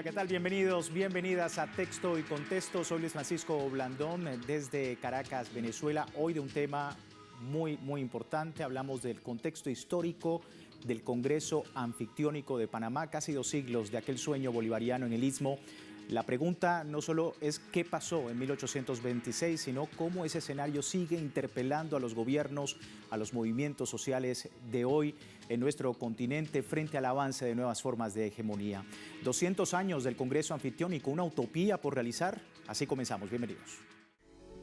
Hola, ¿qué tal? Bienvenidos, bienvenidas a Texto y Contexto. Soy Luis Francisco Blandón desde Caracas, Venezuela. Hoy de un tema muy importante. Hablamos del contexto histórico del Congreso Anfictiónico de Panamá, casi 2 siglos de aquel sueño bolivariano en el Istmo. La pregunta no solo es qué pasó en 1826, sino cómo ese escenario sigue interpelando a los gobiernos, a los movimientos sociales de hoy en nuestro continente frente al avance de nuevas formas de hegemonía. 200 años del Congreso Anfictiónico, una utopía por realizar. Así comenzamos. Bienvenidos.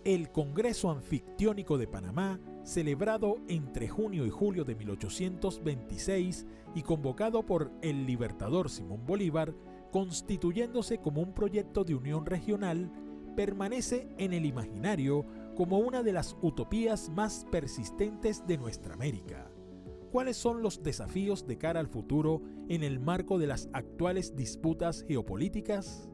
El Congreso Anfictiónico de Panamá, celebrado entre junio y julio de 1826 y convocado por el libertador Simón Bolívar, constituyéndose como un proyecto de unión regional, permanece en el imaginario como una de las utopías más persistentes de nuestra América. ¿Cuáles son los desafíos de cara al futuro en el marco de las actuales disputas geopolíticas?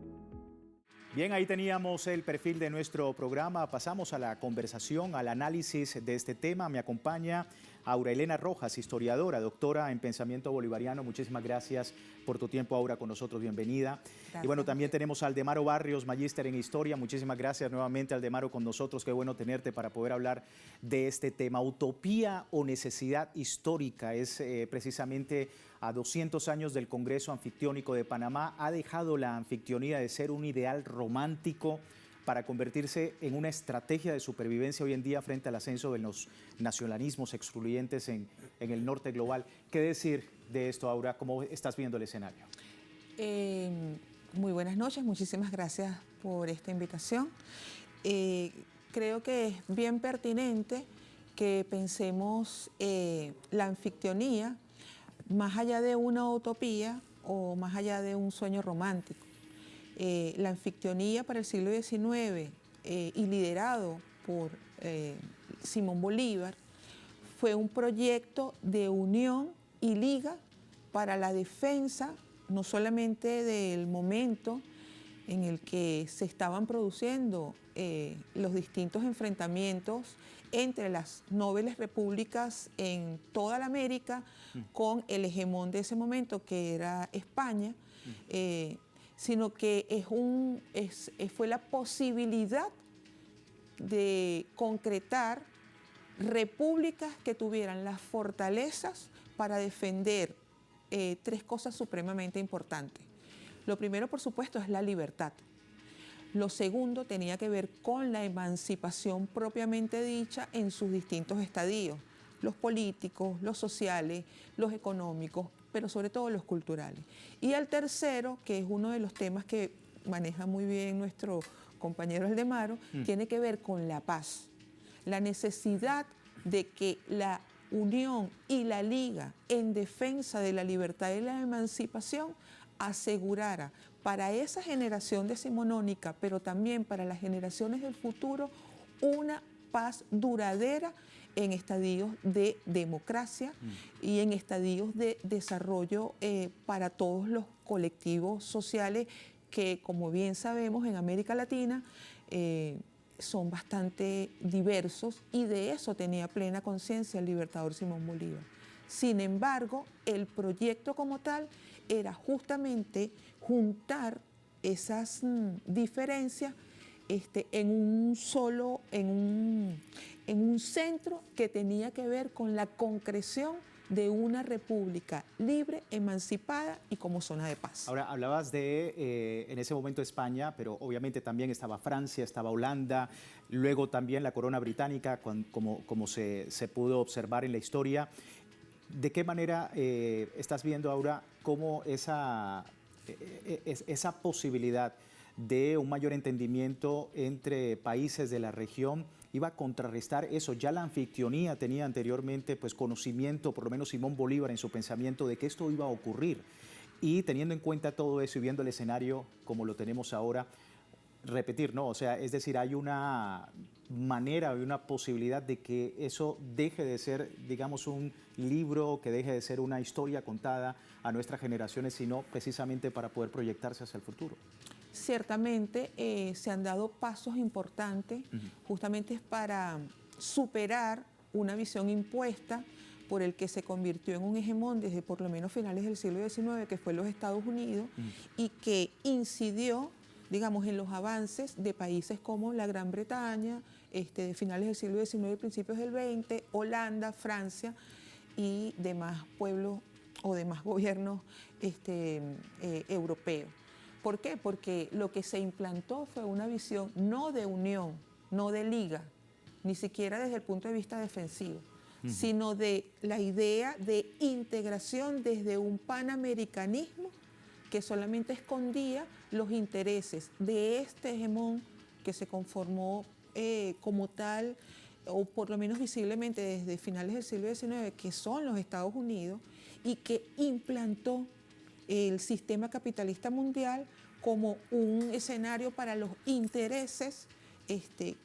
Bien, ahí teníamos el perfil de nuestro programa. Pasamos a la conversación, al análisis de este tema. Me acompaña Aura Elena Rojas, historiadora, doctora en pensamiento bolivariano. Muchísimas gracias por tu tiempo, Aura, con nosotros. Bienvenida. Gracias. Y bueno, también tenemos a Aldemaro Barrios, magíster en historia. Muchísimas gracias nuevamente, Aldemaro, con nosotros. Qué bueno tenerte para poder hablar de este tema. ¿Utopía o necesidad histórica? Es precisamente a 200 años del Congreso Anfictiónico de Panamá. ¿Ha dejado la anfictionía de ser un ideal romántico para convertirse en una estrategia de supervivencia hoy en día frente al ascenso de los nacionalismos excluyentes en el norte global? ¿Qué decir de esto, Aura? ¿Cómo estás viendo el escenario? Muy buenas noches, muchísimas gracias por esta invitación. Creo que es bien pertinente que pensemos la anfictionía más allá de una utopía o más allá de un sueño romántico. La anfictionía para el siglo XIX y liderado por Simón Bolívar fue un proyecto de unión y liga para la defensa no solamente del momento en el que se estaban produciendo los distintos enfrentamientos entre las nobles repúblicas en toda la América con el hegemón de ese momento que era España, sino que fue la posibilidad de concretar repúblicas que tuvieran las fortalezas para defender 3 cosas supremamente importantes. Lo primero, por supuesto, es la libertad. Lo segundo tenía que ver con la emancipación propiamente dicha en sus distintos estadios, los políticos, los sociales, los económicos, pero sobre todo los culturales. Y el tercero, que es uno de los temas que maneja muy bien nuestro compañero Aldemaro, tiene que ver con la paz, la necesidad de que la unión y la liga en defensa de la libertad y la emancipación asegurara para esa generación decimonónica, pero también para las generaciones del futuro, una paz duradera en estadios de democracia y en estadios de desarrollo para todos los colectivos sociales que, como bien sabemos, en América Latina son bastante diversos, y de eso tenía plena conciencia el libertador Simón Bolívar. Sin embargo, el proyecto como tal era justamente juntar esas diferencias en un centro que tenía que ver con la concreción de una república libre, emancipada y como zona de paz. Ahora, hablabas de, en ese momento, España, pero obviamente también estaba Francia, estaba Holanda, luego también la corona británica, como se pudo observar en la historia. ¿De qué manera estás viendo, Aura, cómo esa posibilidad de un mayor entendimiento entre países de la región iba a contrarrestar eso? Ya la anfictionía tenía anteriormente pues conocimiento, por lo menos Simón Bolívar en su pensamiento, de que esto iba a ocurrir. Y teniendo en cuenta todo eso y viendo el escenario como lo tenemos ahora, repetir, ¿no? O sea, es decir, hay una manera, hay una posibilidad de que eso deje de ser, digamos, un libro, que deje de ser una historia contada a nuestras generaciones, sino precisamente para poder proyectarse hacia el futuro. Ciertamente se han dado pasos importantes justamente para superar una visión impuesta por el que se convirtió en un hegemón desde por lo menos finales del siglo XIX, que fue los Estados Unidos, y que incidió, digamos, en los avances de países como la Gran Bretaña, de finales del siglo XIX y principios del XX, Holanda, Francia y demás pueblos o demás gobiernos europeos. ¿Por qué? Porque lo que se implantó fue una visión no de unión, no de liga, ni siquiera desde el punto de vista defensivo, sino de la idea de integración desde un panamericanismo que solamente escondía los intereses de este hegemón que se conformó como tal, o por lo menos visiblemente desde finales del siglo XIX, que son los Estados Unidos, y que implantó el sistema capitalista mundial como un escenario para los intereses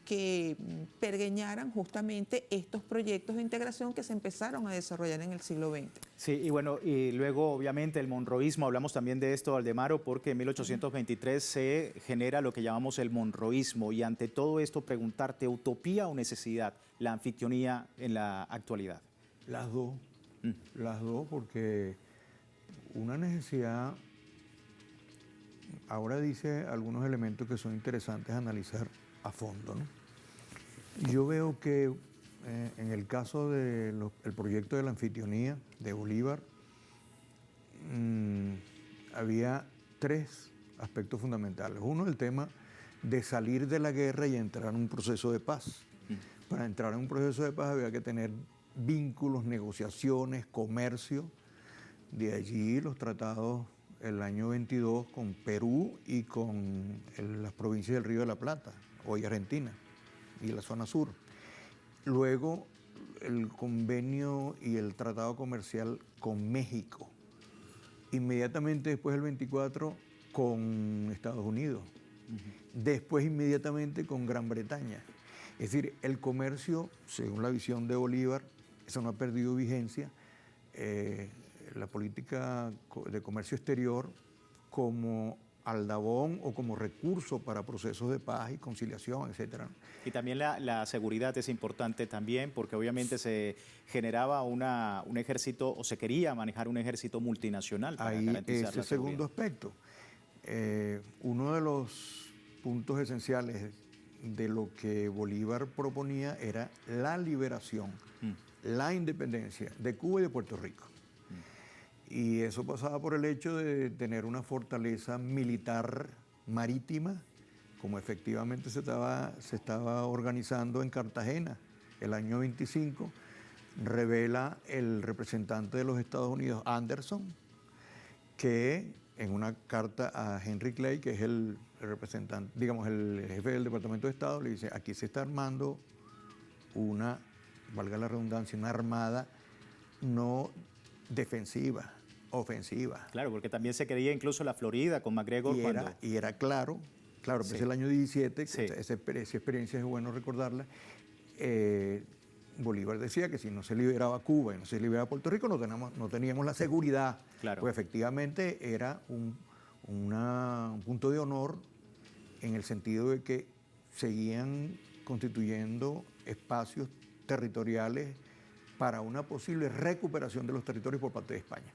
que pergeñaran justamente estos proyectos de integración que se empezaron a desarrollar en el siglo XX. Sí, y bueno, y luego obviamente el monroísmo, hablamos también de esto, Valdemaro, porque en 1823 se genera lo que llamamos el monroísmo, y ante todo esto preguntarte, ¿utopía o necesidad la anfictionía en la actualidad? Las dos, porque una necesidad, ahora dice algunos elementos que son interesantes a analizar a fondo, ¿no? Yo veo que en el caso del proyecto de la anfictionía de Bolívar, había tres aspectos fundamentales. Uno, el tema de salir de la guerra y entrar en un proceso de paz. Para entrar en un proceso de paz había que tener vínculos, negociaciones, comercio. De allí los tratados el año 22 con Perú y con las provincias del Río de la Plata, hoy Argentina, y la zona sur. Luego el convenio y el tratado comercial con México. Inmediatamente después del 24 con Estados Unidos. Después inmediatamente con Gran Bretaña. Es decir, el comercio, según la visión de Bolívar, eso no ha perdido vigencia. La política de comercio exterior como aldabón o como recurso para procesos de paz y conciliación, etcétera. Y también la seguridad es importante también, porque obviamente se generaba un ejército, o se quería manejar un ejército multinacional para garantizar ese la segundo seguridad. aspecto. Uno de los puntos esenciales de lo que Bolívar proponía era la liberación, la independencia de Cuba y de Puerto Rico. Y eso pasaba por el hecho de tener una fortaleza militar marítima, como efectivamente se estaba organizando en Cartagena. El año 25 revela el representante de los Estados Unidos, Anderson, que en una carta a Henry Clay, que es el representante, digamos, el jefe del Departamento de Estado, le dice: aquí se está armando una, valga la redundancia, una armada no defensiva, ofensiva. Claro, porque también se creía incluso la Florida con MacGregor. Y era claro, sí. Pues es el año 17, sí. esa experiencia es bueno recordarla. Bolívar decía que si no se liberaba Cuba y no se liberaba Puerto Rico, no teníamos la seguridad. Claro. Pues efectivamente era un punto de honor en el sentido de que seguían constituyendo espacios territoriales para una posible recuperación de los territorios por parte de España.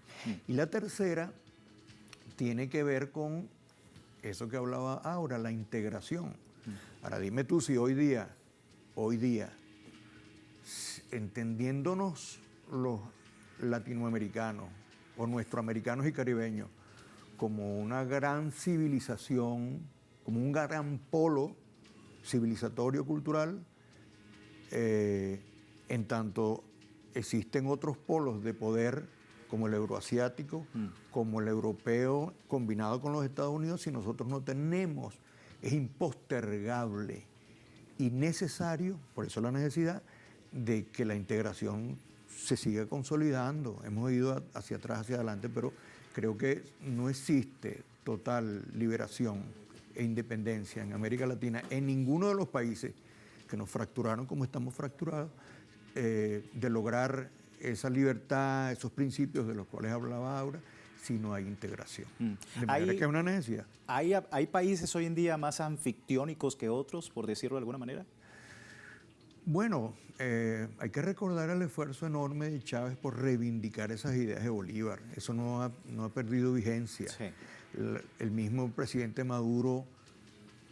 Y la tercera tiene que ver con eso que hablaba Aura, la integración. Ahora dime tú si hoy día, entendiéndonos los latinoamericanos o nuestroamericanos y caribeños como una gran civilización, como un gran polo civilizatorio cultural, en tanto existen otros polos de poder como el euroasiático, como el europeo combinado con los Estados Unidos, si nosotros no tenemos, es impostergable y necesario, por eso la necesidad de que la integración se siga consolidando. Hemos ido hacia atrás, hacia adelante, pero creo que no existe total liberación e independencia en América Latina, en ninguno de los países que nos fracturaron como estamos fracturados, de lograr esa libertad, esos principios de los cuales hablaba Aura, si no hay integración. De manera que hay una necesidad. ¿Hay países hoy en día más anfictiónicos que otros, por decirlo de alguna manera? Bueno, hay que recordar el esfuerzo enorme de Chávez por reivindicar esas ideas de Bolívar. Eso no ha perdido vigencia. Sí. El mismo presidente Maduro,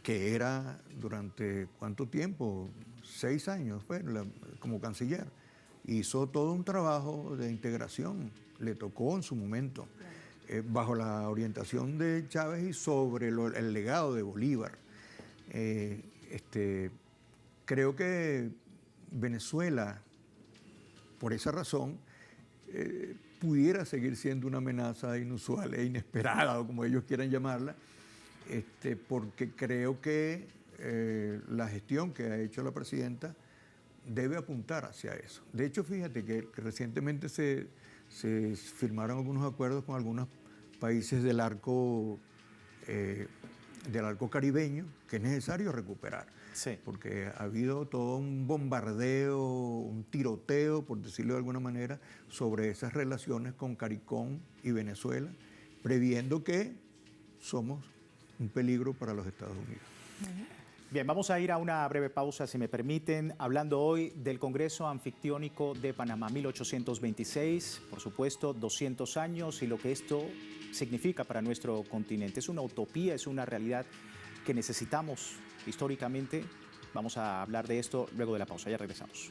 que era durante ¿cuánto tiempo? 6 años fue como canciller. Hizo todo un trabajo de integración, le tocó en su momento, bajo la orientación de Chávez y sobre el legado de Bolívar. Creo que Venezuela, por esa razón, pudiera seguir siendo una amenaza inusual e inesperada, o como ellos quieran llamarla, porque creo que la gestión que ha hecho la presidenta debe apuntar hacia eso. De hecho, fíjate que recientemente se firmaron algunos acuerdos con algunos países del arco caribeño que es necesario recuperar. Sí. Porque ha habido todo un bombardeo, un tiroteo, por decirlo de alguna manera, sobre esas relaciones con CARICOM y Venezuela, previendo que somos un peligro para los Estados Unidos. Bien, vamos a ir a una breve pausa, si me permiten, hablando hoy del Congreso Anfictiónico de Panamá, 1826, por supuesto, 200 años y lo que esto significa para nuestro continente. Es una utopía, es una realidad que necesitamos históricamente. Vamos a hablar de esto luego de la pausa, ya regresamos.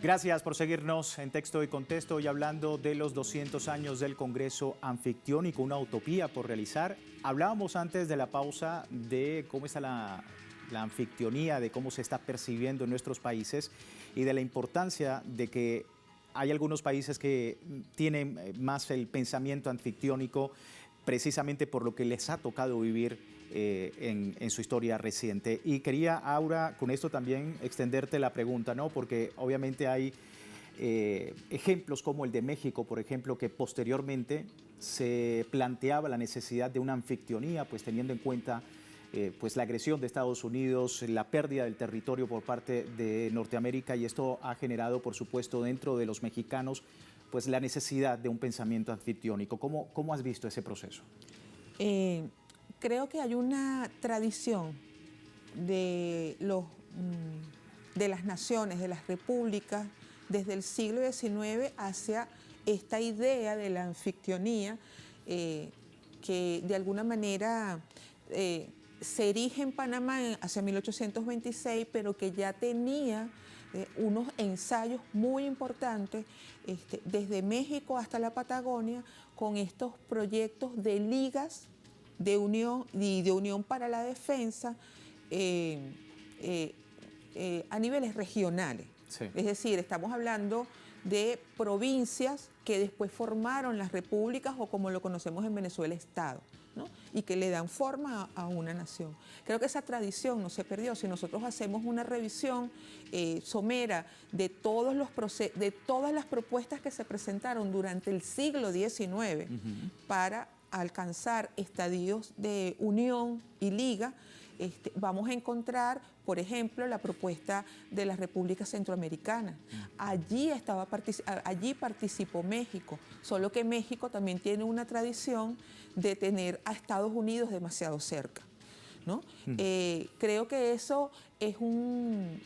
Gracias por seguirnos en Texto y Contexto, hoy hablando de los 200 años del Congreso Anfictiónico, una utopía por realizar. Hablábamos antes de la pausa de cómo está la anfictionía, de cómo se está percibiendo en nuestros países y de la importancia de que hay algunos países que tienen más el pensamiento anfictiónico precisamente por lo que les ha tocado vivir en su historia reciente. Y quería, Aura, con esto también extenderte la pregunta, ¿no? Porque obviamente hay ejemplos como el de México, por ejemplo, que posteriormente se planteaba la necesidad de una anfictionía, pues teniendo en cuenta pues la agresión de Estados Unidos, la pérdida del territorio por parte de Norteamérica, y esto ha generado, por supuesto, dentro de los mexicanos, pues la necesidad de un pensamiento anfictiónico. ¿Cómo has visto ese proceso? Creo que hay una tradición de las naciones, de las repúblicas, desde el siglo XIX hacia esta idea de la anfictionía que de alguna manera se erige en Panamá hacia 1826, pero que ya tenía unos ensayos muy importantes desde México hasta la Patagonia con estos proyectos de ligas de unión y de unión para la defensa a niveles regionales. Sí. Es decir, estamos hablando de provincias que después formaron las repúblicas o como lo conocemos en Venezuela, Estado, ¿no? Y que le dan forma a una nación. Creo que esa tradición no se perdió. Si nosotros hacemos una revisión somera de todas las propuestas que se presentaron durante el siglo XIX para alcanzar estadios de unión y liga, vamos a encontrar, por ejemplo, la propuesta de la República Centroamericana. Allí participó México, solo que México también tiene una tradición de tener a Estados Unidos demasiado cerca, ¿no? Creo que eso es un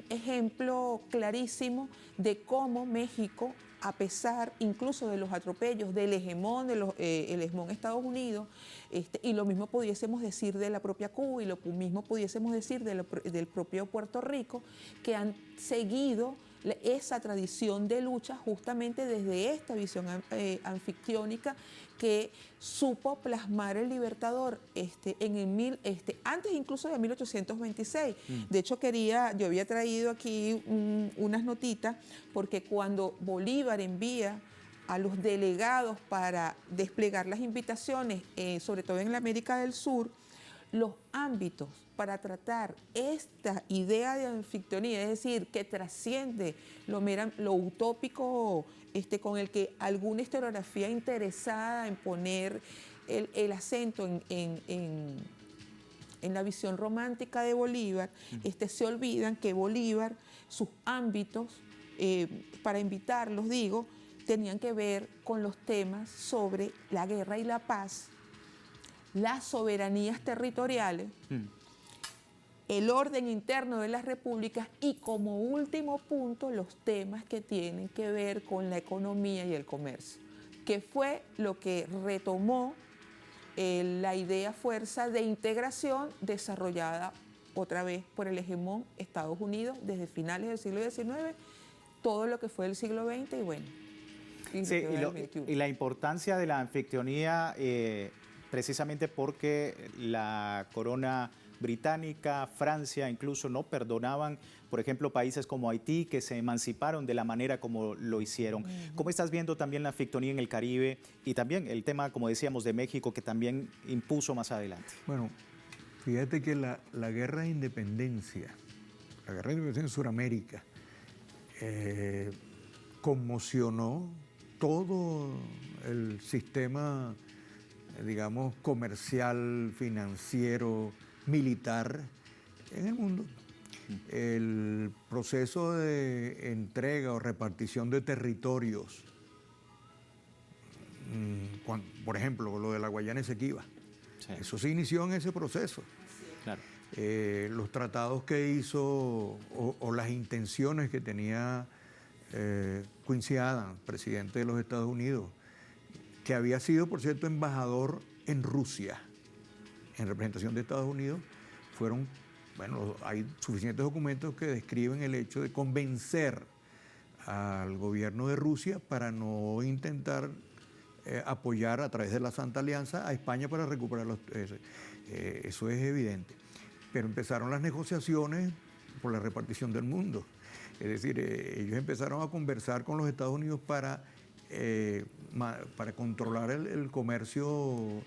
ejemplo clarísimo de cómo México, a pesar incluso de los atropellos del hegemón, el hegemón Estados Unidos, y lo mismo pudiésemos decir de la propia Cuba y lo mismo pudiésemos decir del propio Puerto Rico, que han seguido esa tradición de lucha justamente desde esta visión anfictiónica que supo plasmar el Libertador antes incluso de 1826. De hecho, yo había traído aquí unas notitas, porque cuando Bolívar envía a los delegados para desplegar las invitaciones, sobre todo en la América del Sur, los ámbitos para tratar esta idea de anfictionía, es decir, que trasciende lo utópico con el que alguna historiografía interesada en poner el acento en la visión romántica de Bolívar, se olvidan que Bolívar, sus ámbitos, para invitarlos, digo, tenían que ver con los temas sobre la guerra y la paz, las soberanías territoriales, el orden interno de las repúblicas y, como último punto, los temas que tienen que ver con la economía y el comercio, que fue lo que retomó la idea fuerza de integración desarrollada otra vez por el hegemón Estados Unidos desde finales del siglo XIX, todo lo que fue el siglo XX y bueno. Sí, y la importancia de la anfictionía, precisamente porque la corona británica, Francia, incluso no perdonaban, por ejemplo, países como Haití, que se emanciparon de la manera como lo hicieron. ¿Cómo estás viendo también la anfictionía en el Caribe y también el tema, como decíamos, de México, que también impuso más adelante? Bueno, fíjate que la guerra de independencia, en Sudamérica, conmocionó todo el sistema, digamos, comercial, financiero, militar en el mundo. El proceso de entrega o repartición de territorios, por ejemplo, lo de la Guayana Esequiba, sí, eso se inició en ese proceso. Claro. Los tratados que hizo o las intenciones que tenía Quincy Adams, presidente de los Estados Unidos, que había sido, por cierto, embajador en Rusia, en representación de Estados Unidos, fueron, bueno, hay suficientes documentos que describen el hecho de convencer al gobierno de Rusia para no intentar apoyar a través de la Santa Alianza a España para recuperar eso es evidente. Pero empezaron las negociaciones por la repartición del mundo. Es decir, ellos empezaron a conversar con los Estados Unidos para controlar el comercio,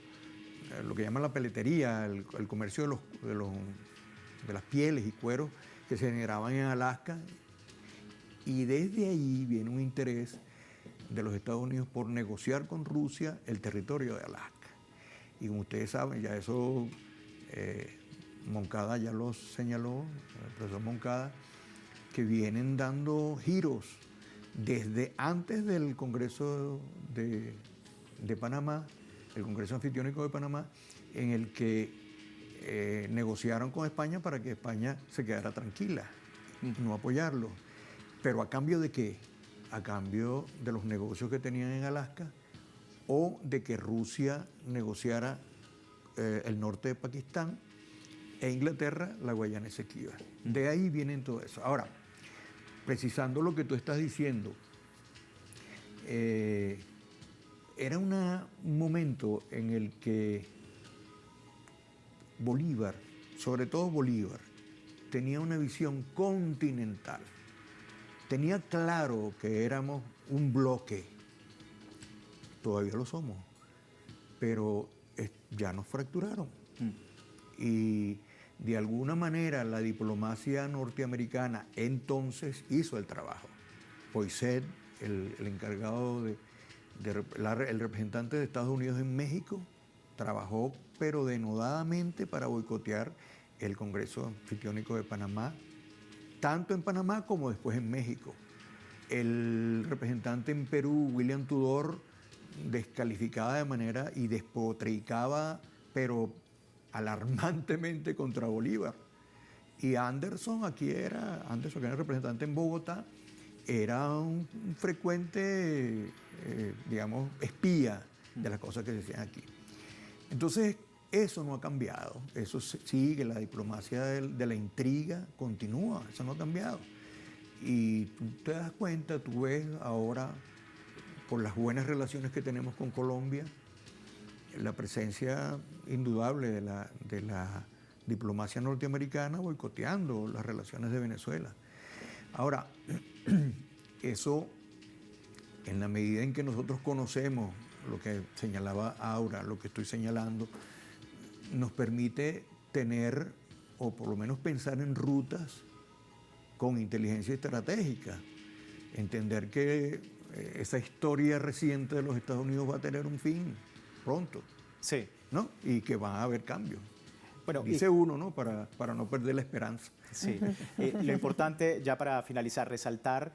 lo que llaman la peletería, el comercio de las pieles y cueros que se generaban en Alaska. Y desde ahí viene un interés de los Estados Unidos por negociar con Rusia el territorio de Alaska. Y como ustedes saben, ya eso Moncada ya lo señaló, el profesor Moncada, que vienen dando giros desde antes del Congreso de Panamá, el Congreso Anfictiónico de Panamá, en el que negociaron con España para que España se quedara tranquila, no apoyarlo. ¿Pero a cambio de qué? A cambio de los negocios que tenían en Alaska o de que Rusia negociara el norte de Pakistán e Inglaterra la Guayana Esequiba. De ahí vienen todo eso. Ahora, precisando lo que tú estás diciendo, era un momento en el que Bolívar, sobre todo Bolívar, tenía una visión continental. Tenía claro que éramos un bloque, todavía lo somos, pero ya nos fracturaron. Y de alguna manera la diplomacia norteamericana entonces hizo el trabajo. Poinsett, el encargado el representante de Estados Unidos en México, trabajó pero denodadamente para boicotear el Congreso Anfictiónico de Panamá, tanto en Panamá como después en México. El representante en Perú, William Tudor, descalificaba de manera y despotricaba, pero alarmantemente contra Bolívar. Y Anderson, que era el representante en Bogotá, era un frecuente, digamos, espía de las cosas que se decían aquí. Entonces, eso no ha cambiado, eso sigue, la diplomacia de la intriga continúa, eso no ha cambiado. Y tú te das cuenta, tú ves ahora, por las buenas relaciones que tenemos con Colombia, la presencia indudable de la diplomacia norteamericana boicoteando las relaciones de Venezuela. Ahora, eso en la medida en que nosotros conocemos lo que señalaba Aura, lo que estoy señalando, nos permite tener, o por lo menos pensar en rutas con inteligencia estratégica, entender que esa historia reciente de los Estados Unidos va a tener un fin pronto, Sí. ¿no? Y que va a haber cambios. Bueno, Dice uno, ¿no? Para no perder la esperanza. Sí. Lo importante, ya para finalizar, resaltar,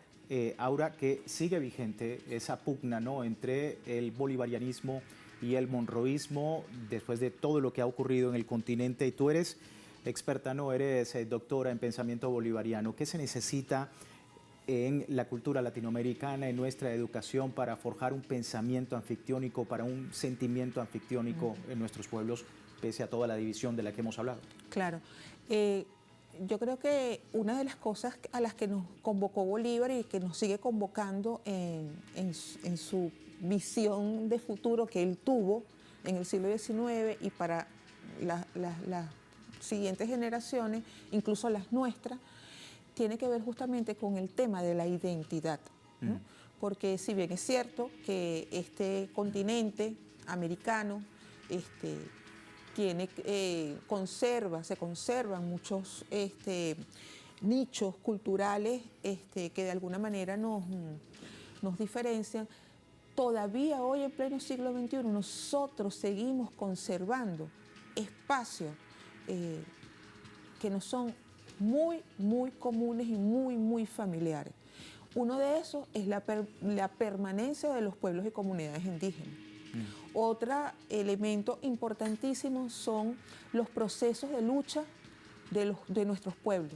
Aura, que sigue vigente esa pugna, ¿no?, entre el bolivarianismo y el monroísmo después de todo lo que ha ocurrido en el continente. Y tú eres experta, ¿no? Eres doctora en pensamiento bolivariano. ¿Qué se necesita en la cultura latinoamericana, en nuestra educación, para forjar un pensamiento anfictiónico, para un sentimiento anfictiónico en nuestros pueblos, pese a toda la división de la que hemos hablado? Claro. Yo creo que una de las cosas a las que nos convocó Bolívar y que nos sigue convocando en su visión de futuro que él tuvo en el siglo XIX y para las siguientes generaciones, incluso las nuestras, tiene que ver justamente con el tema de la identidad, ¿no? Porque si bien es cierto que este continente americano se conservan muchos nichos culturales que de alguna manera nos diferencian, todavía hoy en pleno siglo XXI nosotros seguimos conservando espacios que nos son muy, muy comunes y muy, muy familiares. Uno de esos es la permanencia de los pueblos y comunidades indígenas. Otro elemento importantísimo son los procesos de lucha de nuestros pueblos,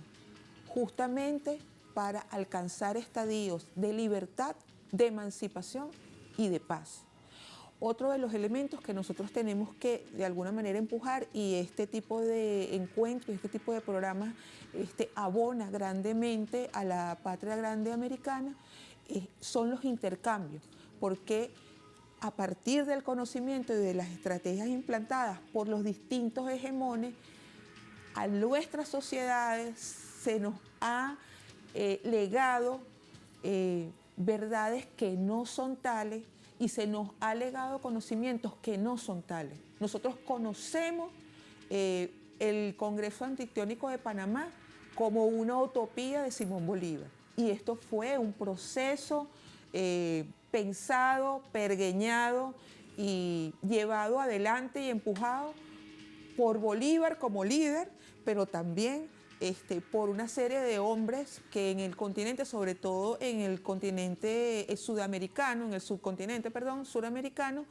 justamente para alcanzar estadios de libertad, de emancipación y de paz. Otro de los elementos que nosotros tenemos que de alguna manera empujar, y este tipo de encuentros, este tipo de programas abona grandemente a la patria grande americana, son los intercambios, porque a partir del conocimiento y de las estrategias implantadas por los distintos hegemones, a nuestras sociedades se nos ha legado verdades que no son tales y se nos ha legado conocimientos que no son tales. Nosotros conocemos el Congreso Anfictiónico de Panamá como una utopía de Simón Bolívar, y esto fue un proceso pensado, pergeñado y llevado adelante y empujado por Bolívar como líder, pero también por una serie de hombres que en el continente, sobre todo en el continente sudamericano, en el subcontinente, perdón, suramericano,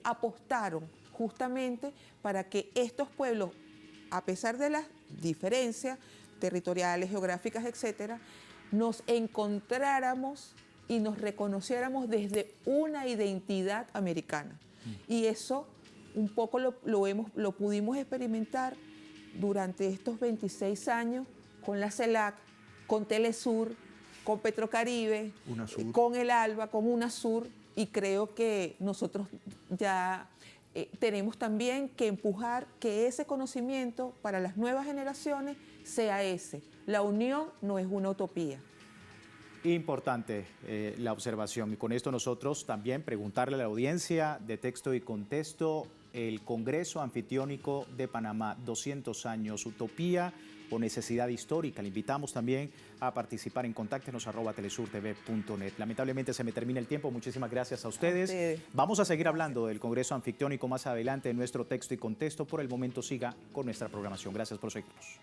apostaron justamente para que estos pueblos, a pesar de las diferencias territoriales, geográficas, etcétera, nos encontráramos y nos reconociéramos desde una identidad americana. Y eso un poco lo pudimos experimentar durante estos 26 años con la CELAC, con Telesur, con Petrocaribe, UNASUR, con el ALBA, con UNASUR, y creo que nosotros ya tenemos también que empujar que ese conocimiento para las nuevas generaciones sea ese. La unión no es una utopía. Importante la observación, y con esto nosotros también preguntarle a la audiencia de Texto y Contexto: el Congreso Anfictiónico de Panamá, 200 años, utopía o necesidad histórica. Le invitamos también a participar en contáctenos@telesurtv.net. Lamentablemente se me termina el tiempo. Muchísimas gracias a ustedes. Vamos a seguir hablando del Congreso Anfictiónico más adelante en nuestro Texto y Contexto. Por el momento siga con nuestra programación. Gracias por seguirnos.